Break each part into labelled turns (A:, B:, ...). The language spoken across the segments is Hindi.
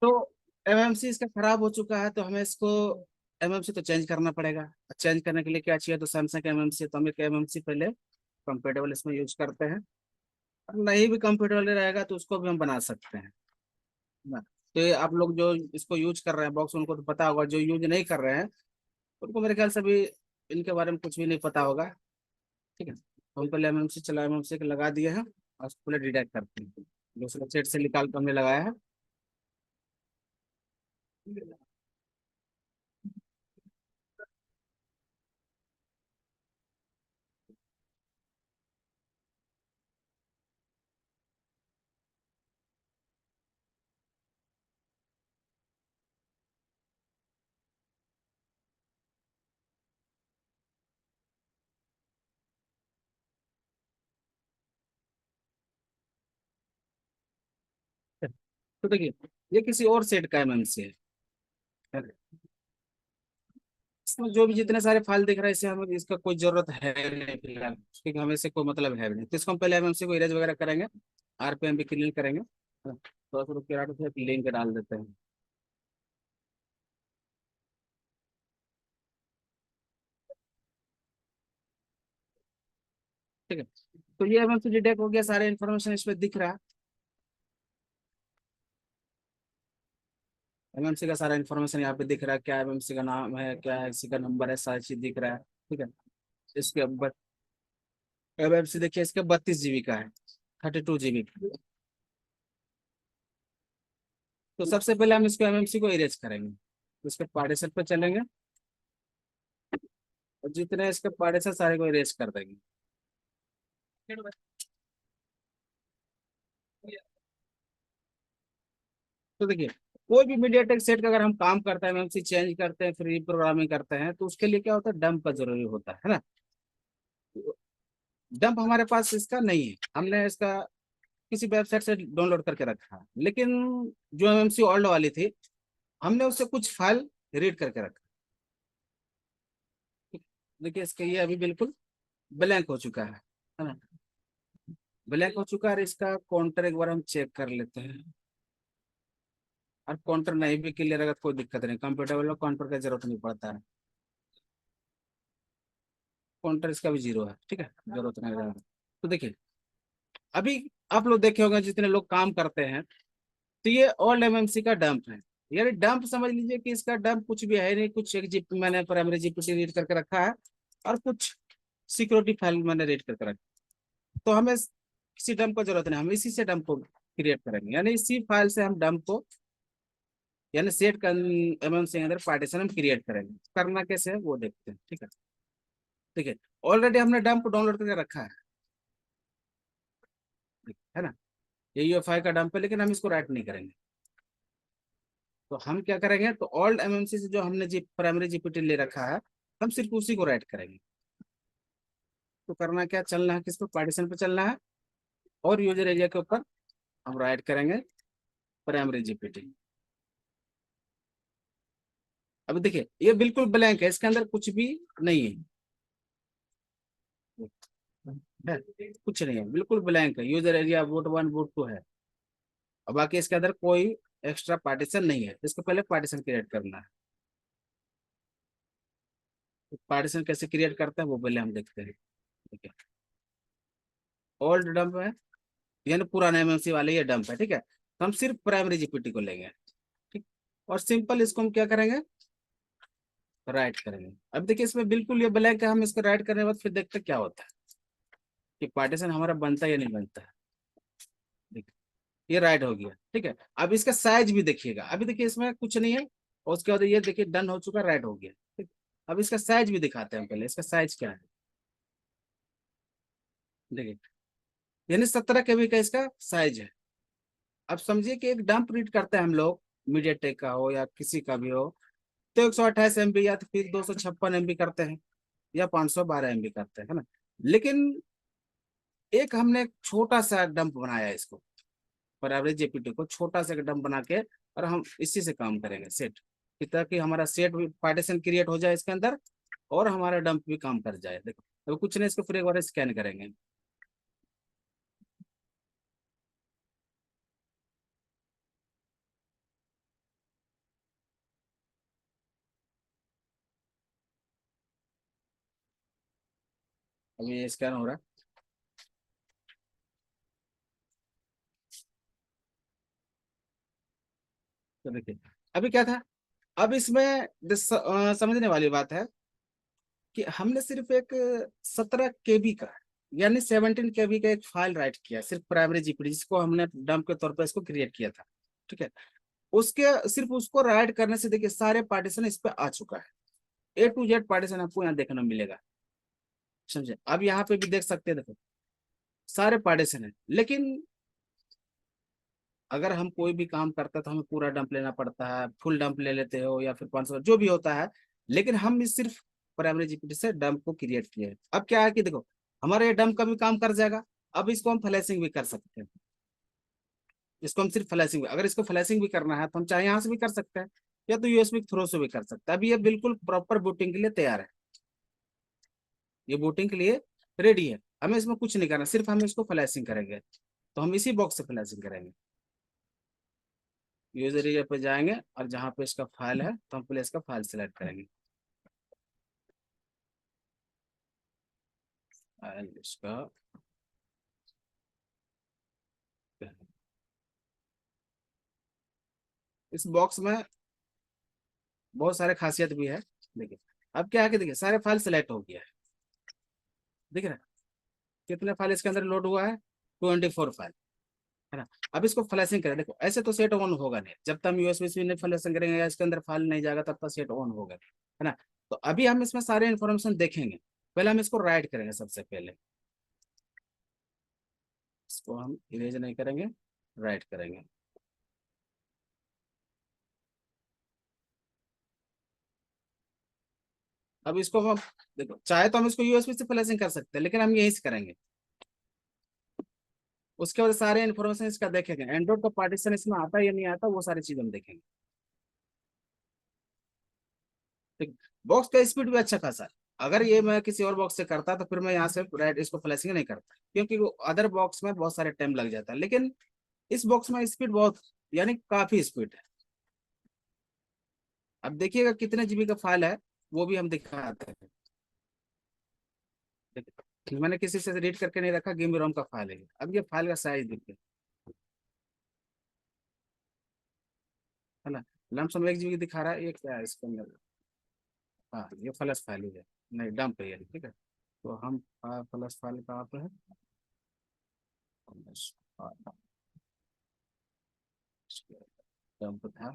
A: तो एमएमसी इसका खराब हो चुका है, तो हमें इसको एमएमसी तो चेंज करना पड़ेगा। चेंज करने के लिए क्या चाहिए, तो सैमसंग एमएमसी, तो हम एक एमएमसी पहले कंपेटेबल इसमें यूज करते हैं। और नहीं भी कंपेटेबल रहेगा तो उसको भी हम बना सकते हैं ना। तो ये आप लोग जो इसको यूज कर रहे हैं बॉक्स, उनको तो पता होगा। जो यूज नहीं कर रहे हैं उनको मेरे ख्याल से भी इनके बारे में कुछ भी नहीं पता होगा। ठीक है, तो हम पहले एमएमसी चला, एमएमसी के लगा दिए हैं और उसको पहले डिटेक्ट करते हैं। दूसरा सेट से निकाल कर हमने लगाया है। तो देखिए, ये किसी और सेट का एमएमसी है। इसमें जो भी जितने सारे फाइल दिख रहे हैं, इससे हमें इसका कोई जरूरत है नहीं फिलहाल, क्योंकि हमें इससे कोई मतलब है भी नहीं। तो इसको हम पहले एमएमसी को इरेज वगैरह करेंगे, आरपीएम भी क्लीन करेंगे। थोड़ा सा रुक के लिंक डाल देते हैं। ठीक है, तो ये एमएमसी डिटेक्ट हो गया, सारे इन्फॉर्मेशन इसमें दिख रहा है। एमएमसी का सारा इन्फॉर्मेशन यहाँ पे दिख रहा है, क्या एमएमसी का नाम है, क्या है इसी का नंबर है, सारी चीज दिख रहा है। ठीक है, इसके एमएमसी देखिए, इसका 32 GB का है, 32 GB। तो सबसे पहले हम इसको एमएमसी को इरेज करेंगे। तो इसके पार्टीशन पे चलेंगे और जितने इसके पार्टीशन सारे को इरेज कर देंगे। तो देखिए, कोई भी मीडियाटेक सेट का अगर हम काम करते हैं, एमएमसी चेंज करते हैं, फिर रिप्रोग्रामिंग करते हैं, तो उसके लिए क्या होता है, डंप का जरूरी होता है ना। डंप हमारे पास इसका नहीं है, हमने इसका किसी वेबसाइट से डाउनलोड करके रखा है। लेकिन जो एमएमसी ओल्ड वाली थी, हमने उससे कुछ फाइल रीड करके रखा। देखिए, इसके ये अभी बिल्कुल ब्लैंक हो चुका है ना। ब्लैंक हो चुका है, और इसका काउंटर एक बार हम चेक कर लेते हैं। और काउंटर नहीं भी क्लियर अगर कोई दिक्कत नहीं, कंफर्टेबल हो, काउंटर का जरूरत नहीं पड़ता है। काउंटर इसका भी 0 है, ठीक है, जरूरत नहीं रहेगा। तो देखिए, अभी आप लोग देखे होंगे जितने लोग काम करते हैं, तो ये ओल्ड एमएमसी का डंप है। यानी डंप समझ लीजिए कि इसका डंप कुछ भी है नहीं, कुछ एक जीप मैंने प्राइमरी जीपीटी रीड करके रखा है, और कुछ सिक्योरिटी फाइल मैंने रीड करके रखा है। तो हमें किसी डंप को जरूरत नहीं, हम इसी से डंप को क्रिएट करेंगे, यानी इसी फाइल से हम डंप को, यानी सेट का एमएमसी के अंदर पार्टीशन हम क्रिएट करेंगे। करना कैसे है वो देखते हैं। ठीक है, ठीक है, ऑलरेडी हमने डंप डाउनलोड करके रखा है ना। ये यूएफआई का डंप है, लेकिन हम इसको राइट नहीं करेंगे। तो हम क्या करेंगे, तो ओल्ड एमएमसी से जो हमने जी प्राइमरी जीपीटी ले रखा है, हम सिर्फ उसी को राइट करेंगे। तो करना क्या, चलना है किस पे, पार्टीशन पे चलना है, और यूजर एरिया के ऊपर हम राइट करेंगे प्राइमरी जीपीटी। अब देखिए, ये बिल्कुल ब्लैंक है, इसके अंदर कुछ भी नहीं है, कुछ नहीं है, बिल्कुल ब्लैंक है। यूजर एरिया बूट 1 बूट 2 है, और बाकी इसके अंदर कोई एक्स्ट्रा पार्टीशन नहीं है। इसको पहले पार्टीशन क्रिएट करना है। तो पार्टीशन कैसे क्रिएट करते हैं वो पहले हम देखते हैं। ठीक है, ओल्ड डंप है, यानी पुराने एमएमसी वाले ये डंप है। ठीक है, तो हम सिर्फ प्राइमरी जीपीटी को लेंगे। ठीक, और सिंपल इसको हम क्या करेंगे, राइट करेंगे। अब देखिए, इसमें बिल्कुल ये ब्लैंक है, हम इसको राइट करने के बाद फिर देखते हैं क्या होता है, कि पार्टीशन हमारा बनता है या नहीं बनता है। देखिए, ये राइट हो गया। ठीक है, अब इसका साइज भी देखिएगा, अभी देखिए इसमें कुछ नहीं है, और उसके बाद ये देखिए डन हो चुका, राइट हो गया। ठीक, अब इसका साइज भी दिखाते हैं पहले, इसका साइज क्या है। देखिए, यानी 17 KB का इसका साइज है। अब समझिए कि एक डंप रीड करते हैं हम लोग, मीडियाटेक का हो या किसी का भी हो, तो 128 MB या तो फिर 256 MB करते हैं, या 512 MB करते हैं, है ना। लेकिन एक हमने एक छोटा सा डंप बनाया है इसको, पर एवरेज जेपीटी को छोटा सा डंप बना के, और हम इसी से काम करेंगे सेट की, ताकि हमारा सेट भी पार्टीशन क्रिएट हो जाए इसके अंदर, और हमारा डंप भी काम कर जाए। देखो, अब कुछ नहीं, इसको फिर एक बार स्कैन करेंगे। अभी ये स्कैन हो रहा है। तो देखिए अभी क्या था। अब इसमें समझने वाली बात है कि हमने सिर्फ एक 17 KB का, यानी 17 KB का एक फाइल राइट किया, सिर्फ प्राइमरी जीपीडी जिसको हमने डंप के तौर पर इसको क्रिएट किया था। ठीक है, उसके सिर्फ उसको राइट करने से देखिए सारे पार्टीशन इस पे आ चुका है। A to Z पार्टीशन आपको यहाँ देखने मिलेगा। समझे, अब यहाँ पे भी देख सकते हैं, देखो सारे पार्टीशन है। लेकिन अगर हम कोई भी काम करते हैं तो हमें पूरा डंप लेना पड़ता है, फुल डंप ले लेते हो या फिर 500 जो भी होता है। लेकिन हम इस सिर्फ प्राइमरी जीपीटी से डंप को क्रिएट किए हैं। अब क्या है कि देखो हमारे ये डंप का भी काम कर जाएगा। अब इसको हम फ्लैशिंग भी कर सकते हैं। इसको हम सिर्फ फ्लैशिंग, अगर इसको फ्लैशिंग भी करना है तो हम चाहे यहाँ से भी कर सकते हैं या तो यूएसबी थ्रो से भी कर सकते हैं। अभी ये बिल्कुल प्रॉपर बूटिंग के लिए तैयार है। ये बूटिंग के लिए रेडी है। हमें इसमें कुछ नहीं करना, सिर्फ हम इसको फ्लैशिंग करेंगे। तो हम इसी बॉक्स से फ्लैशिंग करेंगे। यूजर एरिया पे जाएंगे और जहाँ पे इसका फाइल है तो हम पहले इसका फाइल सेलेक्ट करेंगे। फाइल इसका इस बॉक्स में बहुत सारे खासियत भी है। देखिए अब क्या है कि देखिए सारे फाइल सेलेक्ट हो गया है। दिख रहा है कितने फाइल इसके अंदर लोड हुआ है, 24 फाइल, है ना। अब इसको फ्लैशिंग करें, देखो ऐसे तो सेट ऑन होगा नहीं, जब तक हम यूएसबी से नहीं फ्लैशिंग करेंगे या इसके अंदर फाइल नहीं जाएगा तब तक सेट ऑन होगा, है ना। तो अभी हम इसमें सारे इन्फॉर्मेशन देखेंगे। पहले हम इसको राइट करेंगे सबसे पहले। इसको हम इरेज नहीं करेंगे, राइट करेंगे। अब इसको हम देखो चाहे तो हम इसको यूएसबी से फ्लैशिंग कर सकते हैं, लेकिन हम यही से करेंगे। उसके बाद सारे इन्फॉर्मेशन इसका देखेंगे, एंड्रॉइड का पार्टीशन इसमें आता है या नहीं आता, वो सारी चीज हम देखेंगे। ठीक, बॉक्स का स्पीड भी अच्छा खासा है। अगर ये मैं किसी और बॉक्स से करता तो फिर मैं यहाँ से राइट इसको फ्लैशिंग नहीं करता, क्योंकि वो अदर बॉक्स में बहुत सारे टाइम लग जाता है। लेकिन इस बॉक्स में स्पीड बहुत, यानी काफी स्पीड है। अब देखिएगा कितने जीबी का फाइल है, वो भी हम दिखाते हैं। देखिए, मैंने किसी से रीड करके नहीं रखा, गेम रोम का फाइल है। अब ये फाइल का साइज देखिए, है ना। लमसम 1 GB दिखा रहा है, ये क्या है इसके अंदर। हाँ ये फ्लश फाइल ही है, नहीं डंप है ये, ठीक है। तो हम फ्लश फाइल कहाँ पे है, डंप था,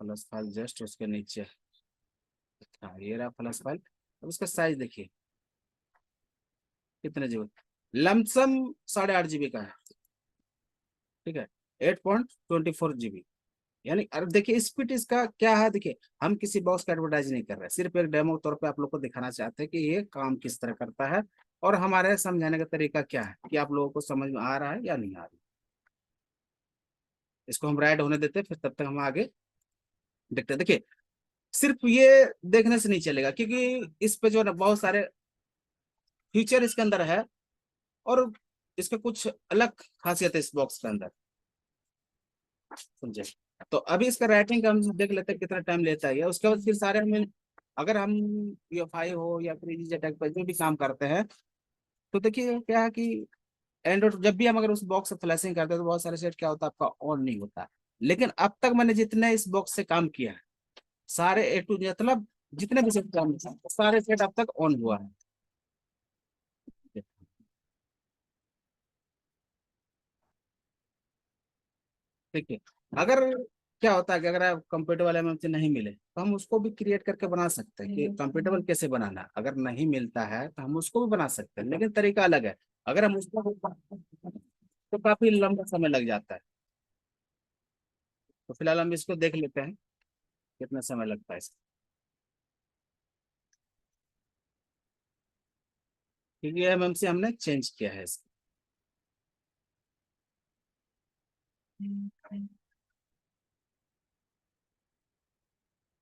A: फ्लश फाइल जस्ट उसके नीचे। हाँ ये रहा फ्लश फाइल। अब इसका साइज देखिए कितने जीबी, लमसम 8.5 GB का है, ठीक है। 8.24 GB, यानी अरे देखिए स्पीड इसका क्या है। देखिए हम किसी बॉक्स का एडवर्टाइज नहीं कर रहे हैं, सिर्फ एक डेमो तौर पे आप लोग को दिखाना चाहते हैं कि ये काम किस तरह करता है और हमारे समझाने का तरीका क्या है, कि आप लोगों को समझ में आ रहा है या नहीं आ रहा है। इसको हम राइड होने देते हैं, फिर तब तक हम आगे देखते हैं। देखिए सिर्फ ये देखने से नहीं चलेगा, क्योंकि इस पे जो है ना बहुत सारे फीचर इसके अंदर है और इसके कुछ अलग खासियत है इस बॉक्स के अंदर, समझे। तो अभी इसका राइटिंग का हम देख लेते हैं कितना टाइम लेता है। उसके बाद फिर सारे हमें, अगर हम यूएफआई हो या फिर इजी अटैक पर जो भी काम करते हैं, तो देखिए क्या है कि एंड्रॉइड जब भी हम अगर उस बॉक्स से फ्लैशिंग करते हैं तो बहुत सारे सेट क्या होता है आपका ऑन नहीं होता। लेकिन अब तक मैंने जितने इस बॉक्स से काम किया है, सारे मतलब जितने भी सेट काम किया, सारे सेट अब तक ऑन हुआ है। ठीक है, अगर क्या होता है कि अगर आप कंप्यूटर वाले में हमसे नहीं मिले तो हम उसको भी क्रिएट करके बना सकते हैं, कि कंप्यूटेबल कैसे बनाना है। अगर नहीं मिलता है तो हम उसको भी बना सकते हैं, लेकिन तरीका अलग है। अगर हम उसको तो काफी लंबा समय लग जाता है। तो फिलहाल हम इसको देख लेते हैं कितना समय लगता है इसको, क्योंकि एमएमसी हमने चेंज किया है इसको।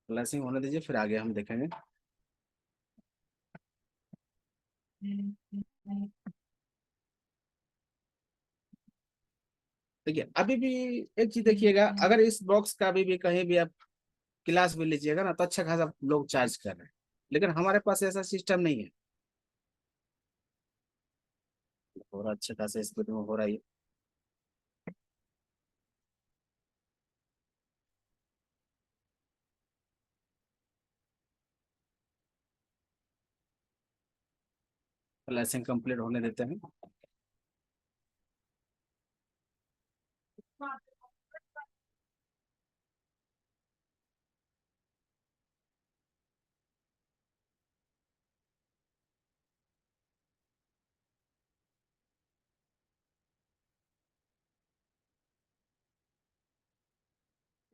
A: फ्लैशिंग होने दीजिए, फिर आगे हम देखेंगे। देखिए अभी भी एक चीज देखिएगा, अगर इस बॉक्स का अभी भी कहीं भी आप क्लास भी लीजिएगा ना तो अच्छा खासा लोग चार्ज कर रहे हैं, लेकिन हमारे पास ऐसा सिस्टम नहीं है। हो रहा अच्छे खासे स्पीड में हो रहा है ये। फ्लैशिंग कंप्लीट होने देते हैं।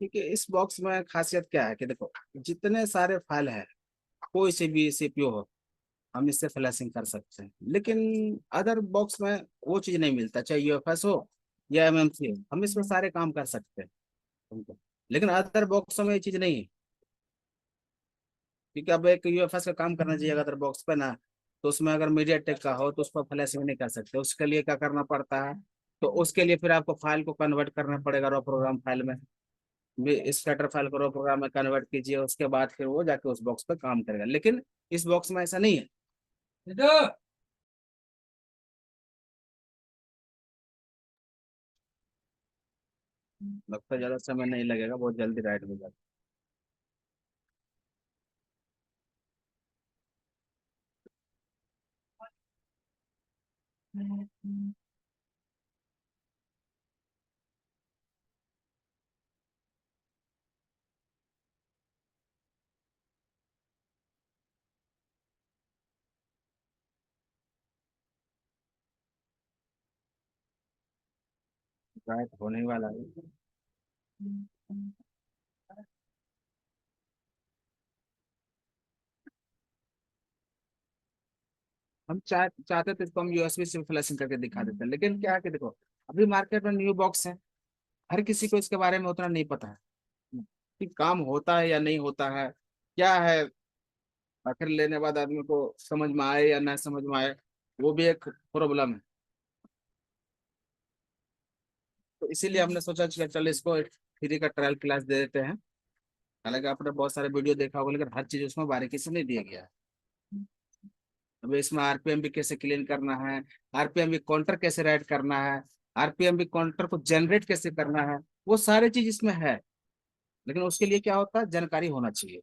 A: ठीक है, इस बॉक्स में खासियत क्या है कि देखो, जितने सारे फाइल है, कोई से भी सीपीयू हो, हम इससे फ्लैशिंग कर सकते हैं। लेकिन अदर बॉक्स में वो चीज नहीं मिलता, चाहे यूएफएस हो या एमएमसी हो, हम इसमें सारे काम कर सकते हैं उनको। लेकिन अदर बॉक्स में ये चीज नहीं है, क्योंकि अब एक यूएफएस का काम करना चाहिए अदर बॉक्स पे ना, तो उसमें अगर मीडिया टेक का हो तो उस पर फ्लैशिंग नहीं कर सकते। उसके लिए क्या करना पड़ता है, तो उसके लिए फिर आपको फाइल को कन्वर्ट करना पड़ेगा रॉ प्रोग्राम फाइल में। स्कैटर फाइल को रॉ प्रोग्राम में कन्वर्ट कीजिए, उसके बाद फिर वो जाके उस बॉक्स पे काम करेगा। लेकिन इस बॉक्स में ऐसा नहीं है। लगता है ज्यादा समय नहीं लगेगा, बहुत जल्दी राइट हो जाएगा। राइट होने ही वाला है। हम चाहते थे तो हम यूएसबी से फ्लैशिंग करके दिखा देते हैं, लेकिन क्या है कि देखो, अभी मार्केट में न्यू बॉक्स है, हर किसी को इसके बारे में उतना नहीं पता है कि काम होता है या नहीं होता है, क्या है। आखिर लेने बाद आदमी को समझ में आए या ना समझ में आए, वो भी एक प्रॉब्लम है। तो इसीलिए हमने सोचा कि चलो इसको एक फ्री का ट्रायल क्लास दे देते हैं। हालांकि आपने बहुत सारे वीडियो देखा होगा, लेकिन हर चीज उसमें बारीकी से नहीं दिया गया है। अब इसमें आरपीएम भी कैसे क्लीन करना है, आरपीएम भी काउंटर कैसे राइट करना है, आरपीएम भी काउंटर को जनरेट कैसे करना है, वो सारी चीज इसमें है। लेकिन उसके लिए क्या होता है, जानकारी होना चाहिए।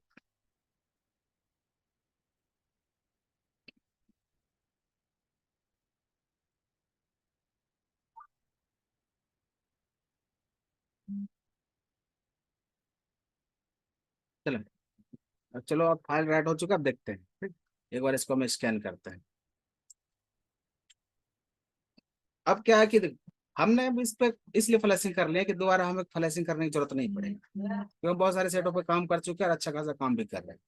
A: चलो, चलो अब फाइल राइट हो चुका, अब देखते हैं। ठीक, एक बार इसको हम स्कैन करते हैं। अब क्या है कि हमने अब इस पे इसलिए फ्लैशिंग कर लिया कि दोबारा हमें फ्लैशिंग करने की जरूरत नहीं पड़ेगी, क्योंकि हम बहुत सारे सेटों पे काम कर चुके हैं और अच्छा खासा काम भी कर रहे हैं।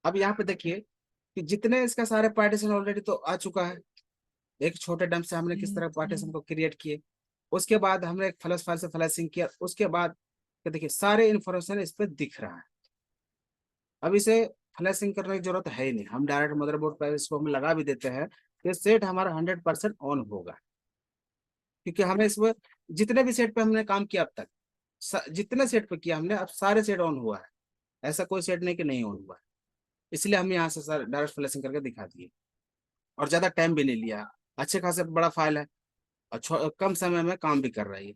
A: अब यहाँ पे देखिए कि जितने इसका सारे पार्टीशन ऑलरेडी तो आ चुका है। एक छोटे डंप से हमने किस तरह पार्टीशन को क्रिएट किए, उसके बाद हमने एक फ्लैश फाइल से फ्लैशिंग किया, उसके बाद कि देखिए सारे इंफॉर्मेशन इस पे दिख रहा है। अब इसे फ्लैशिंग करने की जरूरत है ही नहीं, हम डायरेक्ट मदरबोर्ड पर इसको हम लगा भी देते हैं, तो सेट हमारा 100% ऑन होगा। क्योंकि हमें इसमें जितने भी सेट पे हमने काम किया अब तक, जितने सेट पे किया हमने, अब सारे सेट ऑन हुआ है। ऐसा कोई सेट नहीं कि नहीं ऑन हुआ है। इसलिए हम यहाँ से सर डायरेक्ट फ्लैशिंग करके दिखा दिए, और ज्यादा टाइम भी नहीं लिया। अच्छे खासे बड़ा फाइल है, और कम समय में काम भी कर रहा है ये।